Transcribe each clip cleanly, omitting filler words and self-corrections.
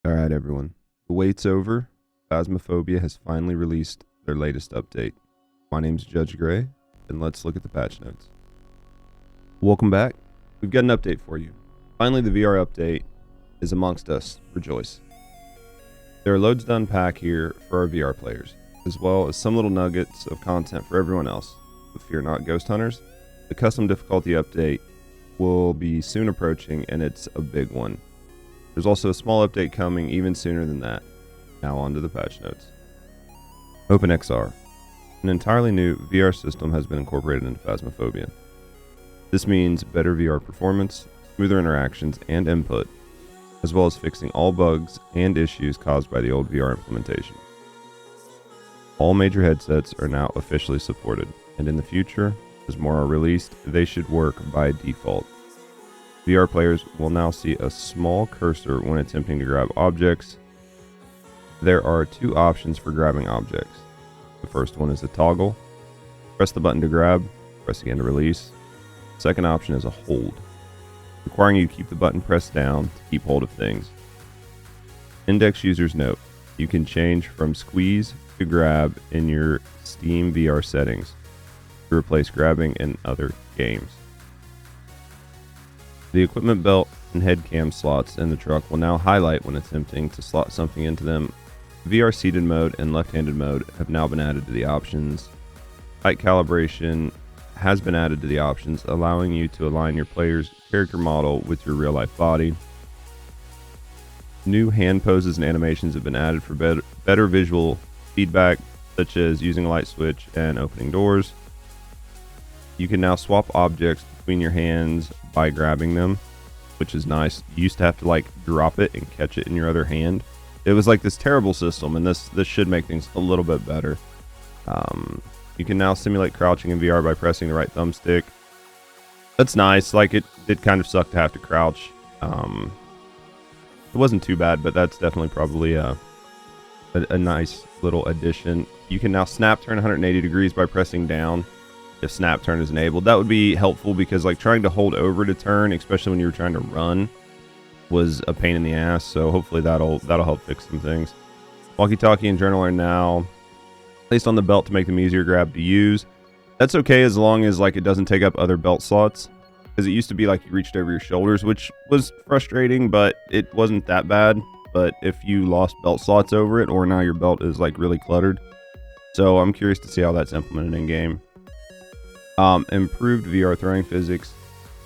Alright, everyone. The wait's over. Phasmophobia has finally released their latest update. My name's JudgeGray, and let's look at the patch notes. Welcome back. We've got an update for you. Finally, the VR update is amongst us. Rejoice. There are loads to unpack here for our VR players, as well as some little nuggets of content for everyone else. But fear not, ghost hunters. The custom difficulty update will be soon approaching, and it's a big one. There's also a small update coming even sooner than that. Now on to the patch notes. OpenXR. An entirely new VR system has been incorporated into Phasmophobia. This means better VR performance, smoother interactions and input, as well as fixing all bugs and issues caused by the old VR implementation. All major headsets are now officially supported, and in the future, as more are released, they should work by default. VR players will now see a small cursor when attempting to grab objects. There are two options for grabbing objects. The first one is a toggle. Press the button to grab, press again to release. The second option is a hold, requiring you to keep the button pressed down to keep hold of things. Index users note, you can change from squeeze to grab in your Steam VR settings to replace grabbing in other games. The equipment belt and head cam slots in the truck will now highlight when attempting to slot something into them. VR seated mode and left-handed mode have now been added to the options. Height calibration has been added to the options, allowing you to align your player's character model with your real-life body. New hand poses and animations have been added for better visual feedback, such as using a light switch and opening doors. You can now swap objects between your hands by grabbing them, which is nice. You used to have to drop it and catch it in your other hand. It was like this terrible system, and this should make things a little bit better. You can now simulate crouching in VR by pressing the right thumbstick. That's nice. It did kind of suck to have to crouch. It wasn't too bad, but that's definitely probably a nice little addition. You can now snap turn 180 degrees by pressing down if snap turn is enabled. That would be helpful because trying to hold over to turn, especially when you were trying to run, was a pain in the ass. So hopefully that'll help fix some things. Walkie-talkie and journal are now placed on the belt to make them easier to grab to use. That's okay as long as it doesn't take up other belt slots, because it used to be you reached over your shoulders, which was frustrating, but it wasn't that bad. But if you lost belt slots over it, or now your belt is really cluttered. So I'm curious to see how that's implemented in game. Improved VR throwing physics,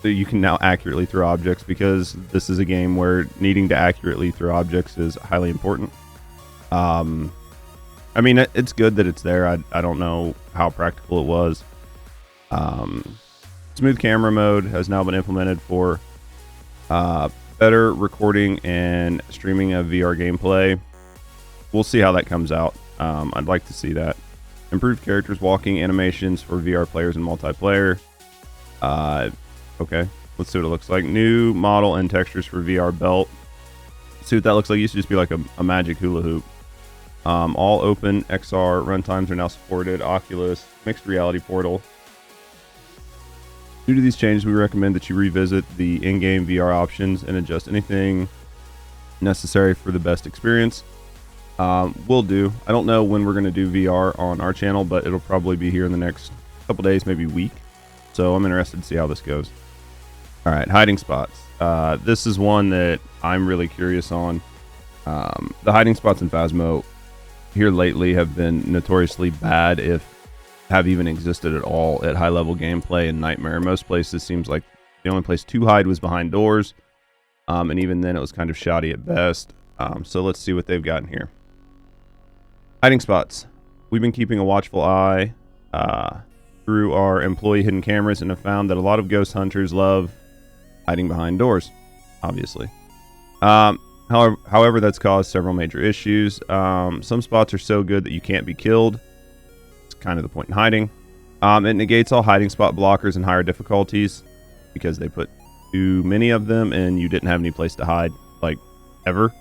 so you can now accurately throw objects, because this is a game where needing to accurately throw objects is highly important. I mean, it's good that it's there. I don't know how practical it was. Smooth camera mode has now been implemented for better recording and streaming of VR gameplay. We'll see how that comes out. I'd like to see that. Improved characters walking animations for VR players and multiplayer. Okay, let's see what it looks like. New model and textures for VR belt. See what that looks like. It used to just be a magic hula hoop. All open XR runtimes are now supported. Oculus, mixed reality portal. Due to these changes, we recommend that you revisit the in-game VR options and adjust anything necessary for the best experience. Will do. I don't know when we're going to do VR on our channel, but it'll probably be here in the next couple days, maybe week. So I'm interested to see how this goes. All right, hiding spots. This is one that I'm really curious on. The hiding spots in Phasmo here lately have been notoriously bad, if have even existed at all, at high level gameplay and Nightmare. Most places seems like the only place to hide was behind doors, and even then it was kind of shoddy at best. So let's see what they've got in here. Hiding spots. We've been keeping a watchful eye through our employee hidden cameras, and have found that a lot of ghost hunters love hiding behind doors, obviously. However, that's caused several major issues. Some spots are so good that you can't be killed. It's kind of the point in hiding. It negates all hiding spot blockers and higher difficulties, because they put too many of them and you didn't have any place to hide, ever.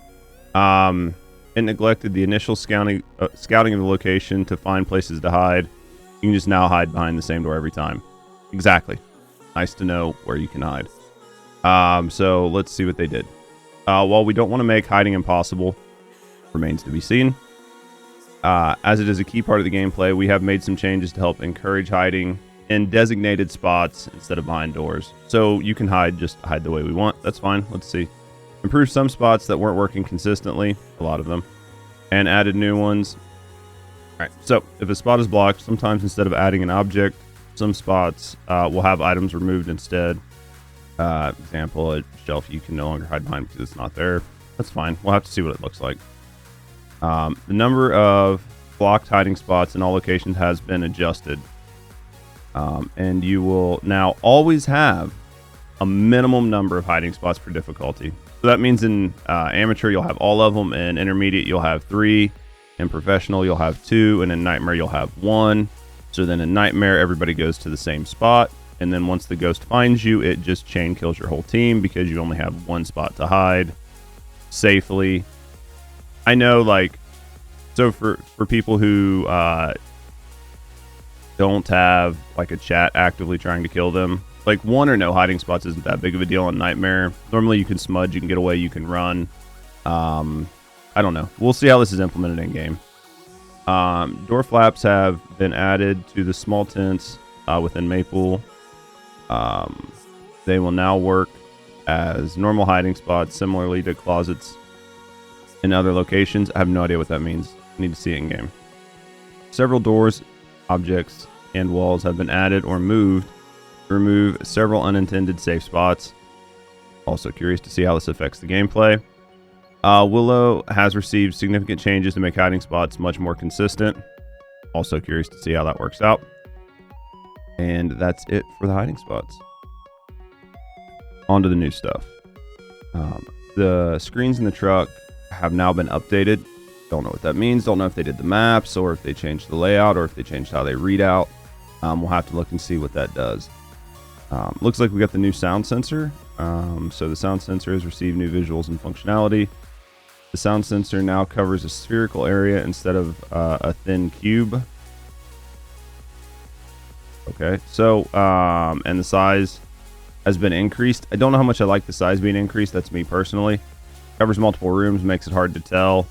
It neglected the initial scouting of the location to find places to hide. You can just now hide behind the same door every time. Exactly. Nice to know where you can hide. So let's see what they did. While we don't want to make hiding impossible, remains to be seen. As it is a key part of the gameplay, we have made some changes to help encourage hiding in designated spots instead of behind doors. So you can just hide the way we want. That's fine. Let's see. Improved some spots that weren't working consistently, a lot of them, and added new ones. All right, so if a spot is blocked, sometimes instead of adding an object, some spots will have items removed instead. Example, a shelf you can no longer hide behind because it's not there. That's fine. We'll have to see what it looks like. The number of blocked hiding spots in all locations has been adjusted. And you will now always have a minimum number of hiding spots per difficulty. So that means in amateur, you'll have all of them. In intermediate, you'll have 3. In professional, you'll have 2. And in nightmare, you'll have 1. So then in nightmare, everybody goes to the same spot. And then once the ghost finds you, it just chain kills your whole team because you only have 1 spot to hide safely. I know, like, so for people who don't have like a chat actively trying to kill them, like 1 or no hiding spots isn't that big of a deal in nightmare. Normally you can smudge, you can get away, you can run. I don't know. We'll see how this is implemented in game. Door flaps have been added to the small tents within Maple. They will now work as normal hiding spots, similarly to closets in other locations. I have no idea what that means. I need to see it in game. Several doors, objects, and walls have been added or moved to remove several unintended safe spots. Also curious to see how this affects the gameplay. Willow has received significant changes to make hiding spots much more consistent. Also curious to see how that works out. And that's it for the hiding spots. On to the new stuff. The screens in the truck have now been updated. Don't know what that means. Don't know if they did the maps or if they changed the layout or if they changed how they read out. We'll have to look and see what that does. Looks like we got the new sound sensor. So the sound sensor has received new visuals and functionality. The sound sensor now covers a spherical area instead of a thin cube. Okay, so and the size has been increased. I don't know how much I like the size being increased. That's me personally. Covers multiple rooms, makes it hard to tell.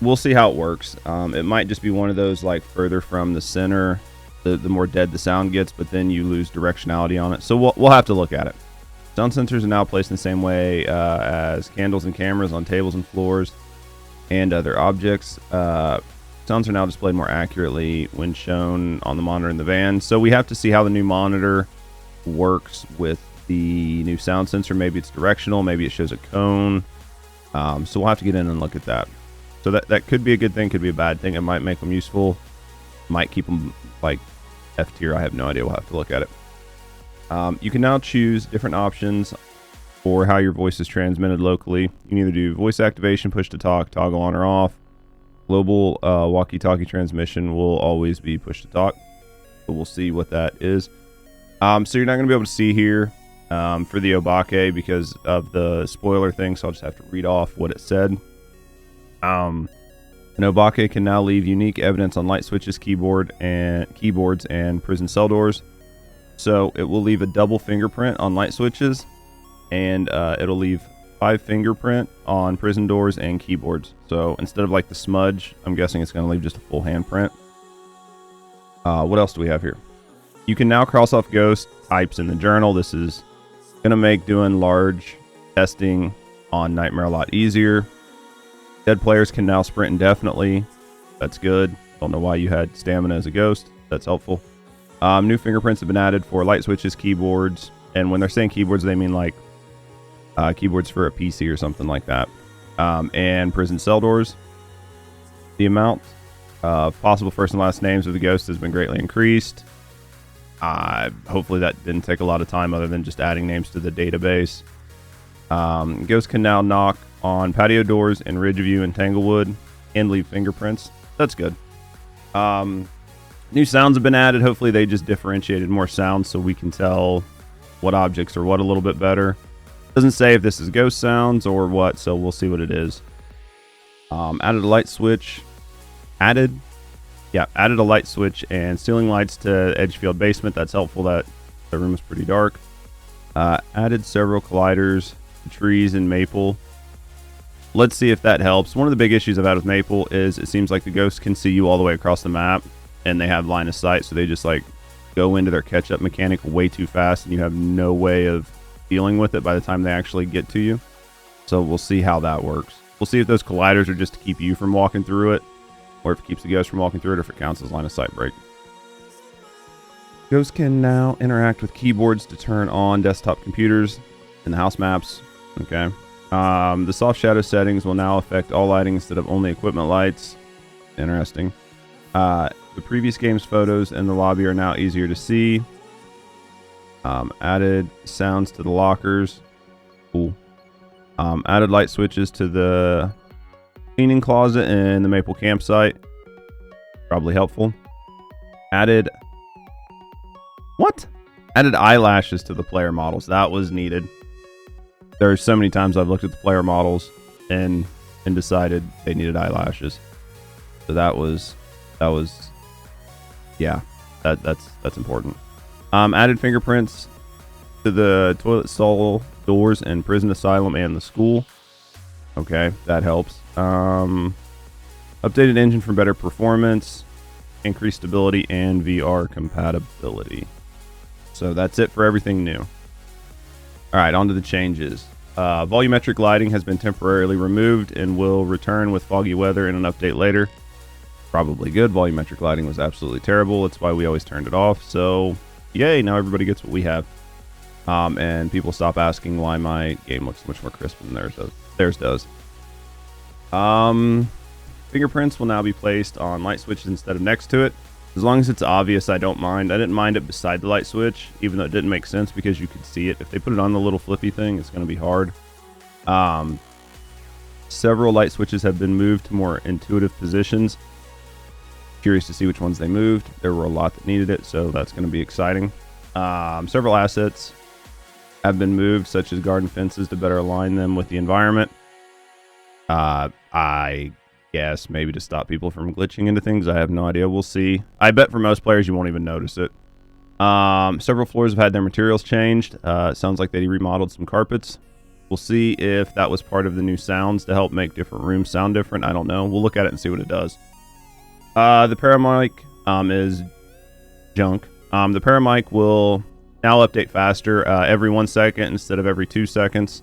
We'll see how it works. It might just be one of those, like, further from the center, the more dead the sound gets, but then you lose directionality on it. So we'll have to look at it. Sound sensors are now placed in the same way as candles and cameras on tables and floors and other objects. Sounds are now displayed more accurately when shown on the monitor in the van. So we have to see how the new monitor works with the new sound sensor. Maybe it's directional, maybe it shows a cone. So we'll have to get in and look at that. So that could be a good thing, could be a bad thing. It might make them useful, might keep them like F tier. I have no idea. We'll have to look at it. You can now choose different options for how your voice is transmitted locally. You can either do voice activation, push to talk, toggle on or off. Global walkie-talkie transmission will always be push to talk. But we'll see what that is. So you're not going to be able to see here for the Obake because of the spoiler thing. So I'll just have to read off what it said. An Obake can now leave unique evidence on light switches, keyboards, and prison cell doors. So it will leave a double fingerprint on light switches, and it'll leave 5 fingerprint on prison doors and keyboards. So instead of like the smudge, I'm guessing it's going to leave just a full handprint. What else do we have here? You can now cross off ghost types in the journal. This is going to make doing large testing on Nightmare a lot easier. Dead players can now sprint indefinitely. That's good. Don't know why you had stamina as a ghost. That's helpful. New fingerprints have been added for light switches, keyboards, and when they're saying keyboards, they mean like keyboards for a PC or something like that. And prison cell doors. The amount of possible first and last names of the ghost has been greatly increased. Hopefully that didn't take a lot of time other than just adding names to the database. Ghosts can now knock on patio doors in Ridgeview and Tanglewood and leave fingerprints. That's good. New sounds have been added. Hopefully they just differentiated more sounds so we can tell what objects are what a little bit better. Doesn't say if this is ghost sounds or what, so we'll see what it is. Added a light switch. Added a light switch and ceiling lights to Edgefield basement. That's helpful. That the room is pretty dark. Added several colliders the trees in Maple. Let's see if that helps. One of the big issues I've had with Maple is it seems like the ghosts can see you all the way across the map, and they have line of sight, so they just like go into their catch-up mechanic way too fast, and you have no way of dealing with it by the time they actually get to you. So we'll see how that works. We'll see if those colliders are just to keep you from walking through it, or if it keeps the ghost from walking through it, or if it counts as line of sight break. Ghosts can now interact with keyboards to turn on desktop computers in the house maps. Okay. The soft shadow settings will now affect all lighting instead of only equipment lights. Interesting. The previous game's photos in the lobby are now easier to see. Added sounds to the lockers. Cool. Added light switches to the cleaning closet in the Maple campsite. Probably helpful. Added eyelashes to the player models. That was needed. There are so many times I've looked at the player models and decided they needed eyelashes. So that's important. Added fingerprints to the toilet stall doors in prison asylum and the school. Okay, that helps. Updated engine for better performance, increased stability, and VR compatibility. So that's it for everything new. All right, on to the changes. Volumetric lighting has been temporarily removed and will return with foggy weather in an update later. Probably good. Volumetric lighting was absolutely terrible. That's why we always turned it off. So, yay, now everybody gets what we have. And people stop asking why my game looks much more crisp than theirs does. Fingerprints will now be placed on light switches instead of next to it. As long as it's obvious, I don't mind. I didn't mind it beside the light switch, even though it didn't make sense because you could see it. If they put it on the little flippy thing, it's going to be hard. Several light switches have been moved to more intuitive positions. Curious to see which ones they moved. There were a lot that needed it, so that's going to be exciting. Several assets have been moved, such as garden fences, to better align them with the environment. I guess maybe to stop people from glitching into things. I have no idea. We'll see. I bet for most players you won't even notice it. Several floors have had their materials changed. It sounds like they remodeled some carpets. We'll see if that was part of the new sounds to help make different rooms sound different. I don't know. We'll look at it and see what it does. The Paramic is junk. The Paramic will now update faster every 1 second instead of every 2 seconds.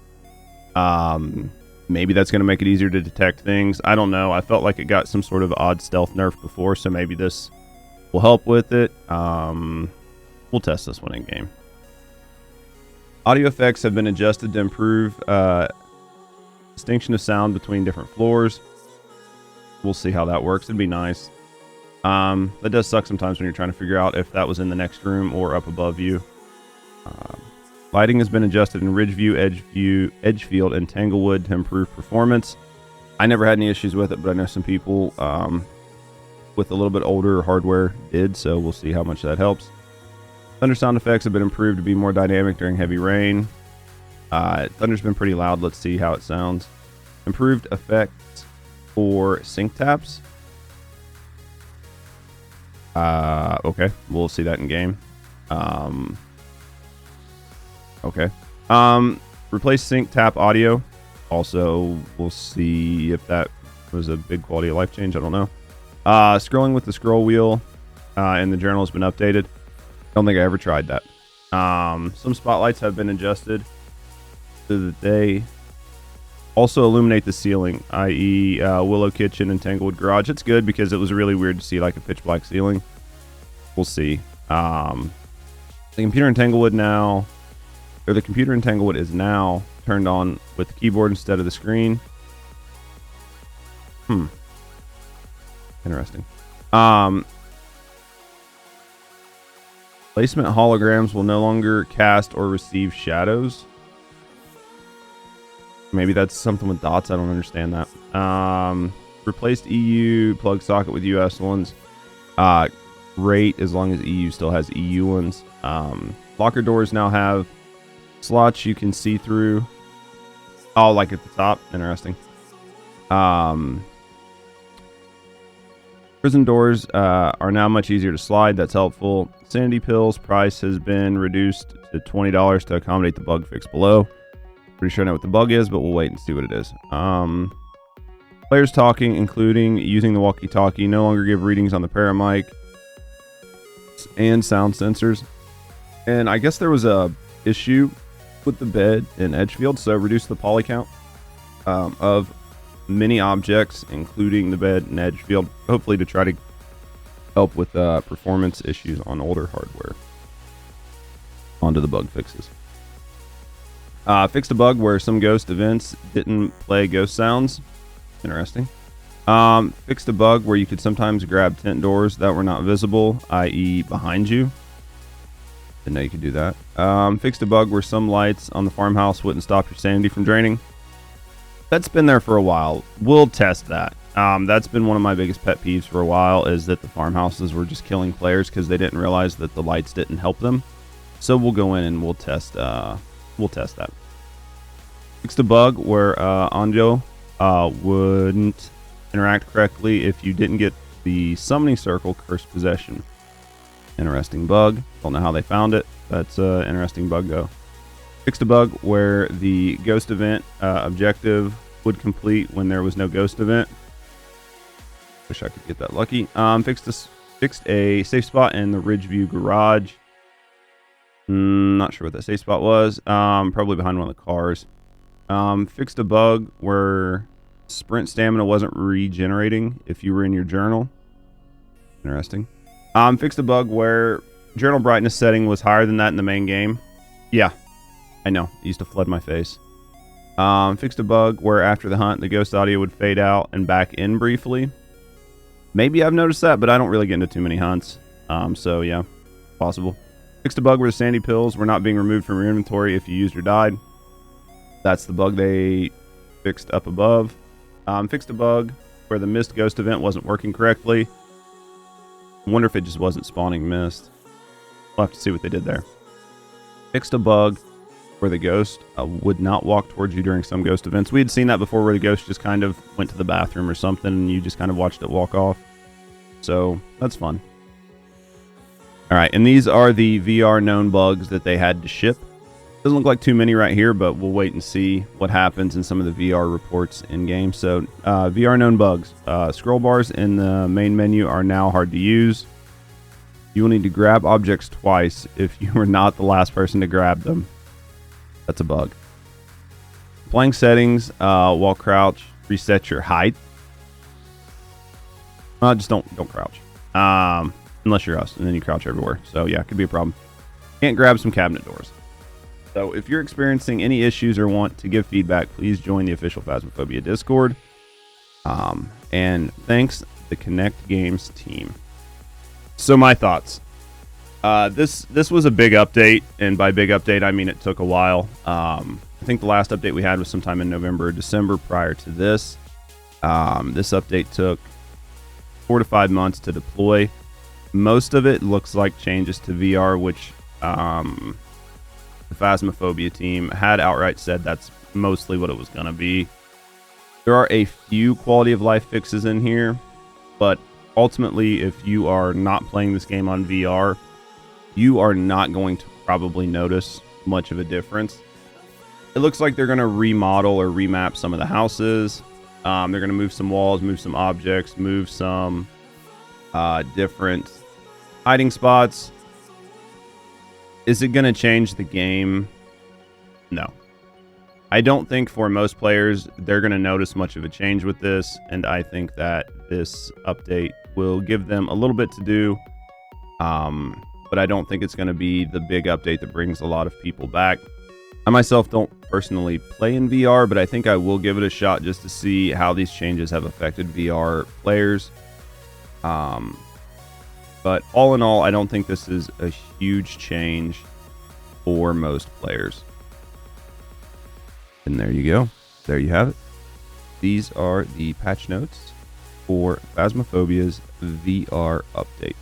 Maybe that's going to make it easier to detect things. I don't know. I felt like it got some sort of odd stealth nerf before, so maybe this will help with it. We'll test this one in game. Audio effects have been adjusted to improve distinction of sound between different floors. We'll see how that works. It'd be nice. That does suck sometimes when you're trying to figure out if that was in the next room or up above you. Lighting has been adjusted in Ridgeview, Edgefield, and Tanglewood to improve performance. I never had any issues with it, but I know some people with a little bit older hardware did, so we'll see how much that helps. Thunder sound effects have been improved to be more dynamic during heavy rain. Thunder's been pretty loud. Let's see how it sounds. Improved effects for sync taps. Okay, we'll see that in game. Okay. Replace sync tap audio. Also, we'll see if that was a big quality of life change. I don't know. Scrolling with the scroll wheel in the journal has been updated. Don't think I ever tried that. Some spotlights have been adjusted so that they also illuminate the ceiling, i.e. Willow Kitchen and Tanglewood Garage. It's good because it was really weird to see like a pitch black ceiling. We'll see. The computer in Tanglewood is now turned on with the keyboard instead of the screen. Interesting. Placement holograms will no longer cast or receive shadows. Maybe that's something with dots. I don't understand that. Replaced EU plug socket with US ones. Great, as long as EU still has EU ones. Locker doors now have slots you can see through. Oh, like at the top. Interesting. Prison doors are now much easier to slide. That's helpful. Sanity pills price has been reduced to $20 to accommodate the bug fix below. Pretty sure I know what the bug is, but we'll wait and see what it is. Players talking, including using the walkie-talkie, no longer give readings on the paramic and sound sensors. And I guess there was a issue with the bed in Edgefield, so reduce the poly count of many objects, including the bed in Edgefield, hopefully to try to help with performance issues on older hardware. Onto the bug fixes. Fixed a bug where some ghost events didn't play ghost sounds. Interesting. Fixed a bug where you could sometimes grab tent doors that were not visible, i.e. behind you. Didn't know you could do that. Fixed a bug where some lights on the farmhouse wouldn't stop your sanity from draining. That's been there for a while. We'll test that. That's been one of my biggest pet peeves for a while, is that the farmhouses were just killing players because they didn't realize that the lights didn't help them. So we'll go in and we'll test that. Fixed a bug where Anjo wouldn't interact correctly if you didn't get the summoning circle cursed possession. Interesting bug. Don't know how they found it. That's an interesting bug though. Fixed a bug where the ghost event objective would complete when there was no ghost event. Wish I could get that lucky. Fixed a safe spot in the Ridgeview garage. Not sure what that safe spot was. Probably behind one of the cars. Fixed a bug where sprint stamina wasn't regenerating if you were in your journal. Interesting. Fixed a bug where journal brightness setting was higher than that in the main game. Yeah, I know. It used to flood my face. Fixed a bug where after the hunt, the ghost audio would fade out and back in briefly. Maybe I've noticed that, but I don't really get into too many hunts. So yeah, possible. Fixed a bug where the sandy pills were not being removed from your inventory if you used or died. That's the bug they fixed up above. Fixed a bug where the mist ghost event wasn't working correctly. I wonder if it just wasn't spawning mist. We'll have to see what they did there. Fixed a bug where the ghost would not walk towards you during some ghost events. We had seen that before, where the ghost just kind of went to the bathroom or something and you just kind of watched it walk off. So that's fun. All right, and these are the VR known bugs that they had to ship. Doesn't look like too many right here, but we'll wait and see what happens in some of the VR reports in game. So VR known bugs. Scroll bars in the main menu are now hard to use. You will need to grab objects twice if you were not the last person to grab them. That's a bug. Playing settings while crouch reset your height. Just don't crouch. Unless you're us, and then you crouch everywhere. So yeah, it could be a problem. Can't grab some cabinet doors. So if you're experiencing any issues or want to give feedback, please join the official Phasmophobia Discord. And thanks the Connect Games team. So my thoughts. This was a big update, and by big update I mean it took a while. I think the last update we had was sometime in November or December prior to this. This update took 4 to 5 months to deploy. Most of it looks like changes to VR, which the Phasmophobia team had outright said that's mostly what it was going to be. There are a few quality of life fixes in here, but ultimately, if you are not playing this game on VR, you are not going to probably notice much of a difference. It looks like they're going to remodel or remap some of the houses. They're going to move some walls, move some objects, move some different hiding spots. Is it going to change the game? No. I don't think for most players they're going to notice much of a change with this, and I think that this update will give them a little bit to do, but I don't think it's going to be the big update that brings a lot of people back. I myself don't personally play in VR, but I think I will give it a shot just to see how these changes have affected VR players. But all in all, I don't think this is a huge change for most players. And there you go. There you have it. These are the patch notes for Phasmophobia's VR update.